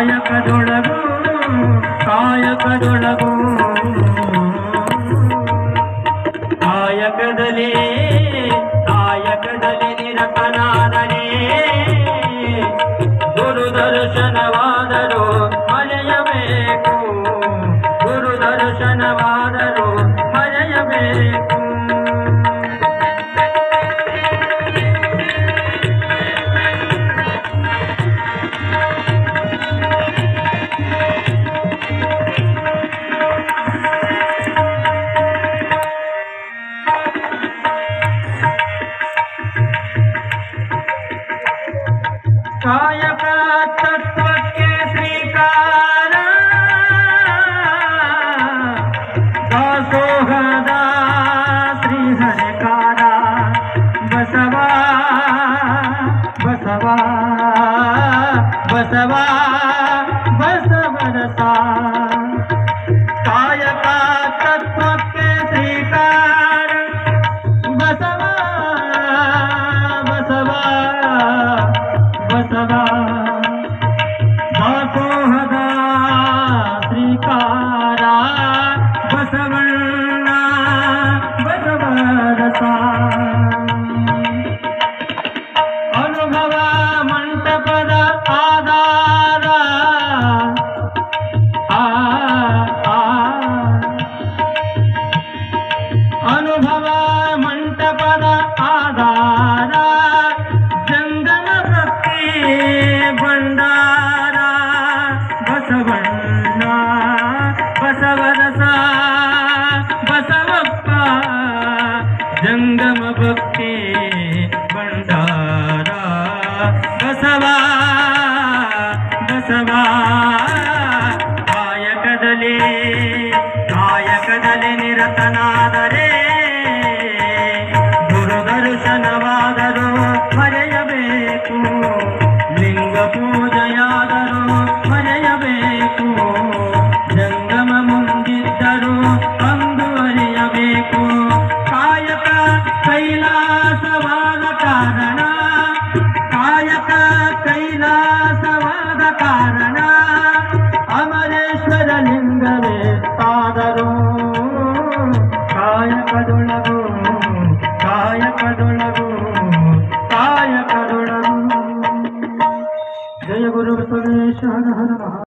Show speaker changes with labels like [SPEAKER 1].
[SPEAKER 1] ಕಾಯಕದೊಳಗು ಕಾಯಕದೊಳಗು ಕಾಯಕದಲ್ಲಿ ಕಾಯಕದಲ್ಲಿ ನಿರತನಾದನೇ ಗುರು ದರ್ಶನವಾದರೂ ಮರೆಯಬೇಕು ಗುರು ದರ್ಶನವಾದರೂ ಮರೆಯಬೇಕು ಕಾಯಕ ತತ್ವಕ್ಕೆ ಶ್ರೀಕಾರ ದಾಸೋಹದ ಶ್ರೀಹರಿಕಾರ ಬಸವ ಬಸವ ಬಸವ ಬಸವರಸ ಕಾಯಕ ತತ್ವಕ್ಕೆ ಶ್ರೀಕಾರ ಬಸವ ಬಸವ ಬಸವ ದಾಸೋಹದ ಶ್ರೀಕಾರ ಬಸವಣ್ಣ ಬಸವರಸ ಅನುಭವ ಮಂಟಪದ ಆಧಾರ ಅನುಭವ ಮಂಟಪದ ಆಧಾರ ಭಂಡಾರ ಬಸವಣ್ಣ ಬಸವರಸ ಬಸವಪ್ಪ ಜಂಗಮ ಭಕ್ತಿ ಭಂಡಾರ ಬಸವ ಬಸವ ಕಾಯಕದಲ್ಲಿ ಕಾಯಕದಲ್ಲಿ ನಿರತನಾದರೆ ಗುರು ದರ್ಶನವಾದರೂ ಮರೆಯಬೇಕು ಲಿಂಗ ಪೂಜೆಯಾದರೂ ಮರೆಯಬೇಕು ಜಂಗಮ ಮುಂದಿದ್ದರೂ ಅಂದು ಅರಿಯಬೇಕು ಕಾಯಕ ಕೈಲಾಸವಾದ ಕಾರಣ ಕಾಯಕ ಕೈಲಾಸವಾದ ಕಾರಣ ಅಮರೇಶ್ವರ ಲಿಂಗವೇ ಆದರೂ ಕಾಯಕದೊಳಗು ಕಾಯಕದೊಳಗು ಕಾಯಕದೊಳಗು ಜಯ ಗುರು ಬಸವೇಶ ಹರ ಹರ